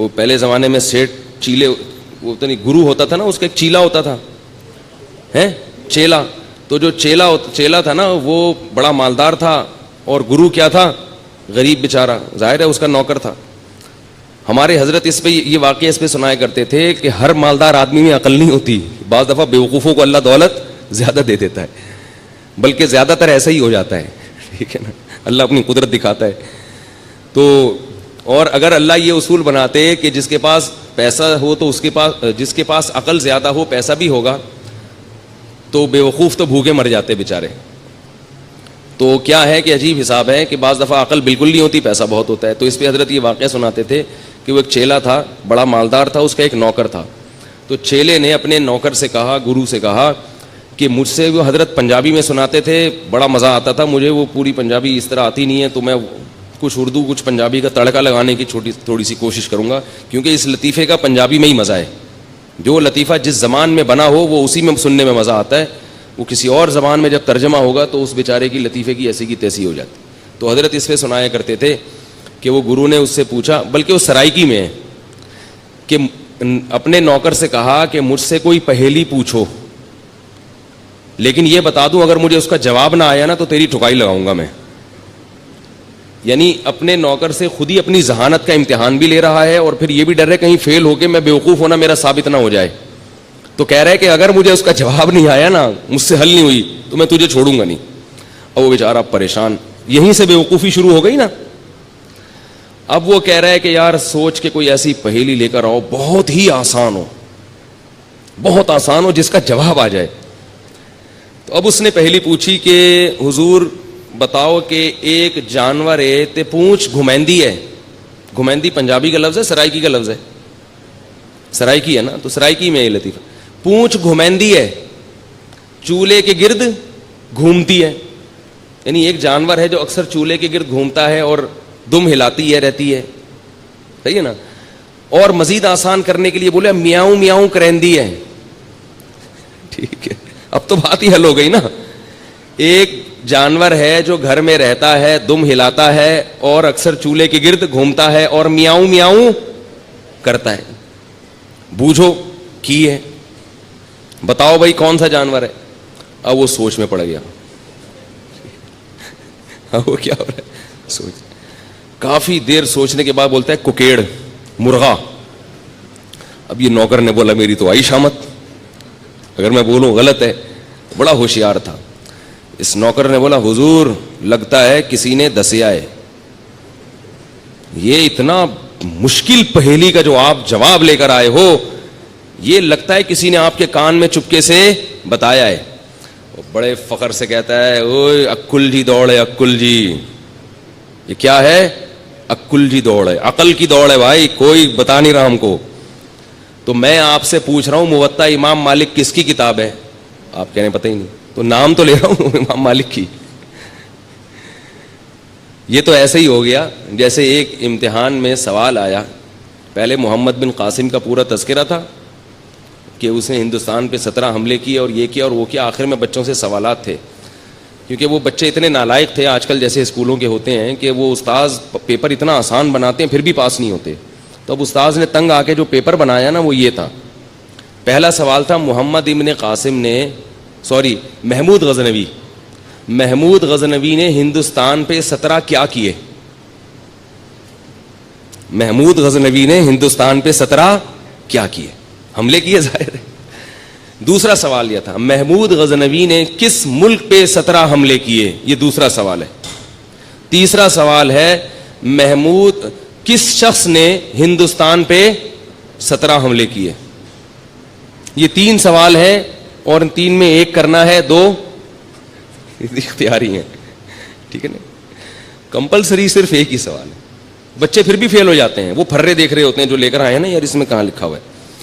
وہ پہلے زمانے میں سیٹ چیلے, وہ تو نہیں گرو ہوتا تھا نا, اس کا ایک چیلا ہوتا تھا چیلا. تو جو چیلا تھا نا وہ بڑا مالدار تھا, اور گرو کیا تھا, غریب بیچارہ, ظاہر ہے اس کا نوکر تھا. ہمارے حضرت اس پہ یہ واقعہ اس پہ سنایا کرتے تھے کہ ہر مالدار آدمی میں عقل نہیں ہوتی, بعض دفعہ بیوقوفوں کو اللہ دولت زیادہ دے دیتا ہے, بلکہ زیادہ تر ایسا ہی ہو جاتا ہے, ٹھیک ہے نا, اللہ اپنی قدرت دکھاتا ہے. تو اور اگر اللہ یہ اصول بناتے کہ جس کے پاس پیسہ ہو تو اس کے پاس, جس کے پاس عقل زیادہ ہو پیسہ بھی ہوگا, تو بیوقوف تو بھوکے مر جاتے بیچارے. تو کیا ہے کہ عجیب حساب ہے کہ بعض دفعہ عقل بالکل نہیں ہوتی, پیسہ بہت ہوتا ہے. تو اس پہ حضرت یہ واقعہ سناتے تھے کہ وہ ایک چیلا تھا, بڑا مالدار تھا, اس کا ایک نوکر تھا. تو چیلے نے اپنے نوکر سے کہا, گرو سے کہا کہ مجھ سے, وہ حضرت پنجابی میں سناتے تھے, بڑا مزہ آتا تھا مجھے, وہ پوری پنجابی اس طرح آتی نہیں ہے, تو میں کچھ اردو کچھ پنجابی کا تڑکا لگانے کی تھوڑی سی کوشش کروں گا, کیونکہ اس لطیفے کا پنجابی میں ہی مزہ ہے. جو لطیفہ جس زبان میں بنا ہو وہ اسی میں سننے میں مزہ آتا ہے, وہ کسی اور زبان میں جب ترجمہ ہوگا تو اس بیچارے کی لطیفے کی ایسی کی تیسی ہو جاتی. تو حضرت اس پہ سنایا کرتے تھے کہ وہ گرو نے اس سے پوچھا, بلکہ وہ سرائکی میں ہے, کہ اپنے نوکر سے کہا کہ مجھ سے کوئی پہیلی پوچھو, لیکن یہ بتا دوں اگر مجھے اس کا جواب نہ آیا نا تو تیری ٹھکائی لگاؤں گا میں. یعنی اپنے نوکر سے خود ہی اپنی ذہانت کا امتحان بھی لے رہا ہے, اور پھر یہ بھی ڈر ہے کہیں فیل ہو کے میں بیوقوف ہونا میرا ثابت نہ ہو جائے. تو کہہ رہا ہے کہ اگر مجھے اس کا جواب نہیں آیا نا, مجھ سے حل نہیں ہوئی, تو میں تجھے چھوڑوں گا نہیں. اور وہ بیچارہ پریشان, یہیں سے بیوقوفی شروع ہو گئی نا. اب وہ کہہ رہا ہے کہ یار سوچ کے کوئی ایسی پہیلی لے کر آؤ بہت ہی آسان ہو, بہت آسان ہو, جس کا جواب آ جائے. تو اب اس نے پہلی پوچھی کہ حضور بتاؤ کہ ایک جانور ہے تے پونچھ گھمیندی ہے. گھمیندی پنجابی کا لفظ ہے, سرائکی کا لفظ ہے, سرائکی ہے نا, تو سرائکی میں یہ لطیفہ, پونچھ گھمیندی ہے, چولہے کے گرد گھومتی ہے. یعنی ایک جانور ہے جو اکثر چولہے کے گرد گھومتا ہے اور دم ہلاتی ہے رہتی ہے, صحیح ہے نا. اور مزید آسان کرنے کے لیے بولے میاؤں میاؤں کرندی ہے. ٹھیک ہے, اب تو بات ہی حل ہو گئی نا. ایک جانور ہے جو گھر میں رہتا ہے, دم ہلاتا ہے اور اکثر چولہے کے گرد گھومتا ہے اور میاؤں میاؤں کرتا ہے. بوجھو کی ہے, بتاؤ بھائی کون سا جانور ہے. اب وہ سوچ میں پڑ گیا. وہ کیا ہو رہا ہے, سوچ. کافی دیر سوچنے کے بعد بولتا ہے کوکیڑ, مرغا. اب یہ نوکر نے بولا میری تو آئی شامت, اگر میں بولوں غلط ہے. بڑا ہوشیار تھا. اس نوکر نے بولا حضور لگتا ہے کسی نے دسیا ہے, یہ اتنا مشکل پہیلی کا جو آپ جواب لے کر آئے ہو, یہ لگتا ہے کسی نے آپ کے کان میں چپکے سے بتایا ہے. وہ بڑے فخر سے کہتا ہے اوئے عقل جی دوڑ ہے, عقل جی. یہ کیا ہے, عقل جی دوڑ ہے, عقل کی دوڑ ہے بھائی, کوئی بتا نہیں رہا ہم کو. تو میں آپ سے پوچھ رہا ہوں موطا امام مالک کس کی کتاب ہے؟ آپ کہہ رہے ہیں پتہ ہی نہیں. تو نام تو لے رہا ہوں امام مالک کی. یہ تو ایسے ہی ہو گیا جیسے ایک امتحان میں سوال آیا. پہلے محمد بن قاسم کا پورا تذکرہ تھا کہ اس نے ہندوستان پہ 17 حملے کیے اور یہ کیا اور وہ کیا. آخر میں بچوں سے سوالات تھے, کیونکہ وہ بچے اتنے نالائق تھے, آج کل جیسے اسکولوں کے ہوتے ہیں کہ وہ استاذ پیپر اتنا آسان بناتے ہیں پھر بھی پاس نہیں ہوتے. تو اب استاذ نے تنگ آ کے جو پیپر بنایا نا وہ یہ تھا. پہلا سوال تھا محمود غزنوی نے ہندوستان پہ 17 کیا کیے. محمود غزنوی نے ہندوستان پہ 17 کیا کیے, حملے کیے ظاہر ہے. دوسرا سوال یہ تھا محمود غزنوی نے کس ملک پہ 17 حملے کیے, یہ دوسرا سوال ہے. تیسرا سوال ہے کس شخص نے ہندوستان پہ 17 حملے کیے. یہ 3 سوال ہیں اور 3 میں ایک کرنا ہے, 2 اختیاری ہیں. ٹھیک ہے نا, کمپلسری صرف ایک ہی سوال ہے. بچے پھر بھی فیل ہو جاتے ہیں, وہ پھرے دیکھ رہے ہوتے ہیں جو لے کر آئے ہیں نا, یار اس میں کہاں لکھا ہوا ہے.